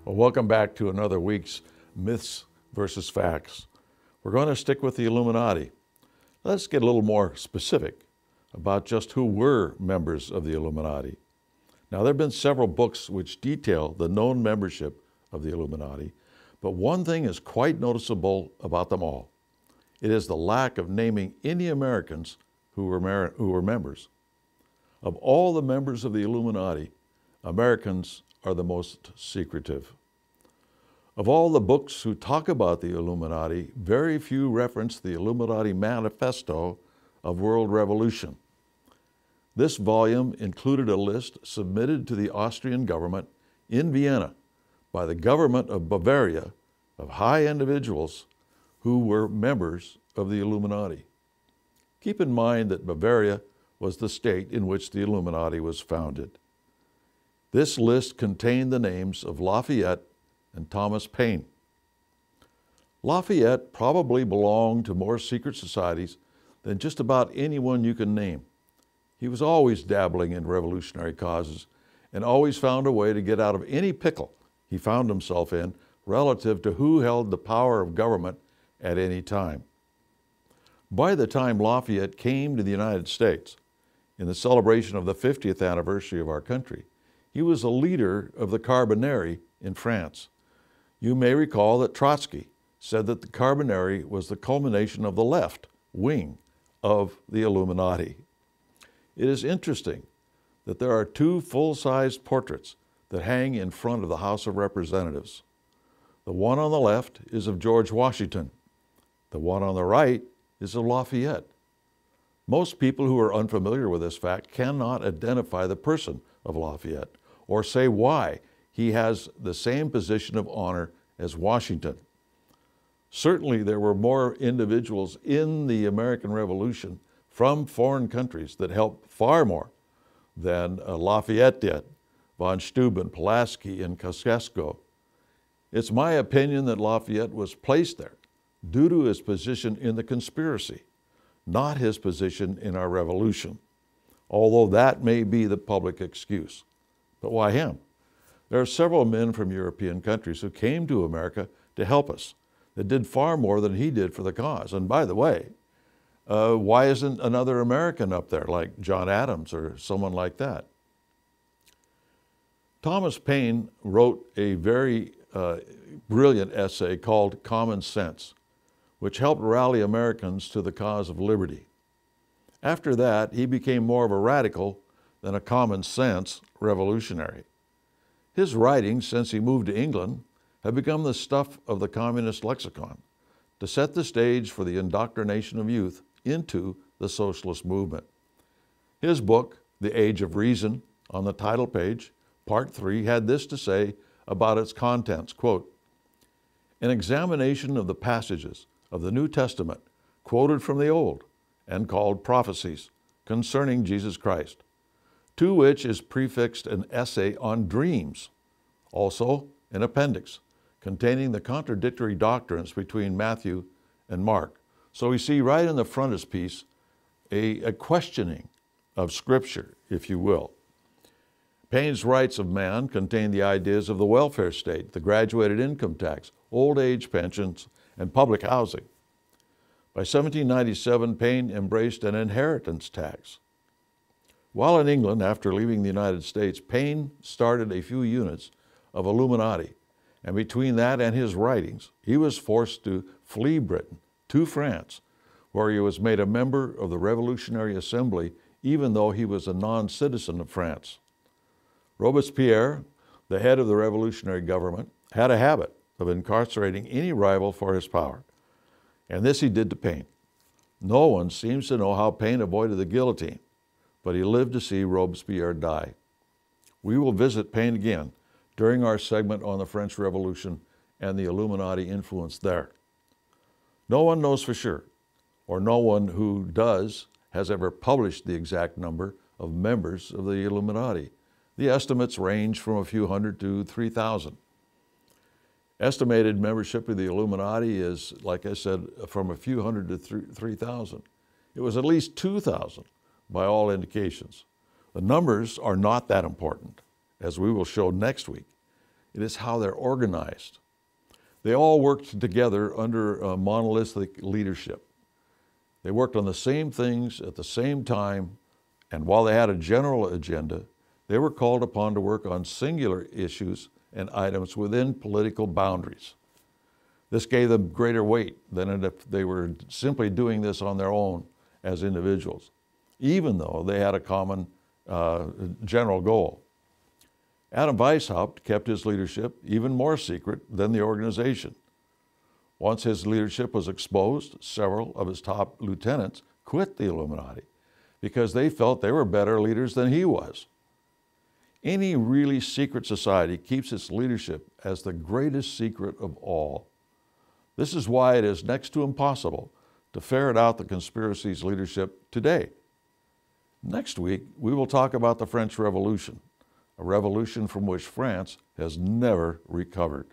Well, welcome back to another week's Myths versus Facts. We're going to stick with the Illuminati. Let's get a little more specific about just who were members of the Illuminati. Now, there have been several books which detail the known membership of the Illuminati, but one thing is quite noticeable about them all. It is the lack of naming any Americans who were members. Of all the members of the Illuminati, Americans are the most secretive. Of all the books who talk about the Illuminati, very few reference the Illuminati Manifesto of World Revolution. This volume included a list submitted to the Austrian government in Vienna by the government of Bavaria of high individuals who were members of the Illuminati. Keep in mind that Bavaria was the state in which the Illuminati was founded. This list contained the names of Lafayette and Thomas Paine. Lafayette probably belonged to more secret societies than just about anyone you can name. He was always dabbling in revolutionary causes and always found a way to get out of any pickle he found himself in relative to who held the power of government at any time. By the time Lafayette came to the United States in the celebration of the 50th anniversary of our country, he was a leader of the Carbonari in France. You may recall that Trotsky said that the Carbonari was the culmination of the left wing of the Illuminati. It is interesting that there are two full-sized portraits that hang in front of the House of Representatives. The one on the left is of George Washington. The one on the right is of Lafayette. Most people who are unfamiliar with this fact cannot identify the person of Lafayette or say why he has the same position of honor as Washington. Certainly, there were more individuals in the American Revolution from foreign countries that helped far more than Lafayette did, von Steuben, Pulaski, and Kosciuszko. It's my opinion that Lafayette was placed there due to his position in the conspiracy, not his position in our revolution, although that may be the public excuse. But why him? There are several men from European countries who came to America to help us that did far more than he did for the cause. And by the way, why isn't another American up there like John Adams or someone like that? Thomas Paine wrote a very brilliant essay called Common Sense, which helped rally Americans to the cause of liberty. After that, he became more of a radical than a common sense revolutionary. His writings, since he moved to England, have become the stuff of the communist lexicon to set the stage for the indoctrination of youth into the socialist movement. His book, The Age of Reason, on the title page, Part 3, had this to say about its contents, quote, "An examination of the passages of the New Testament quoted from the Old and called prophecies concerning Jesus Christ, to which is prefixed an essay on dreams, also an appendix containing the contradictory doctrines between Matthew and Mark." So we see right in the frontispiece a questioning of Scripture, if you will. Paine's Rights of Man contain the ideas of the welfare state, the graduated income tax, old age pensions, and public housing. By 1797, Paine embraced an inheritance tax. While in England, after leaving the United States, Paine started a few units of Illuminati, and between that and his writings, he was forced to flee Britain to France, where he was made a member of the Revolutionary Assembly, even though he was a non-citizen of France. Robespierre, the head of the revolutionary government, had a habit of incarcerating any rival for his power, and this he did to Paine. No one seems to know how Paine avoided the guillotine, but he lived to see Robespierre die. We will visit Paine again during our segment on the French Revolution and the Illuminati influence there. No one knows for sure, or no one who does has ever published the exact number of members of the Illuminati. The estimates range from a few hundred to 3,000. Estimated membership of the Illuminati is, like I said, from a few hundred to 3,000. It was at least 2,000 by all indications. The numbers are not that important, as we will show next week. It is how they're organized. They all worked together under a monolithic leadership. They worked on the same things at the same time, and while they had a general agenda, they were called upon to work on singular issues and items within political boundaries. This gave them greater weight than if they were simply doing this on their own as individuals, even though they had a common general goal. Adam Weishaupt kept his leadership even more secret than the organization. Once his leadership was exposed, several of his top lieutenants quit the Illuminati because they felt they were better leaders than he was. Any really secret society keeps its leadership as the greatest secret of all. This is why it is next to impossible to ferret out the conspiracy's leadership today. Next week, we will talk about the French Revolution, a revolution from which France has never recovered.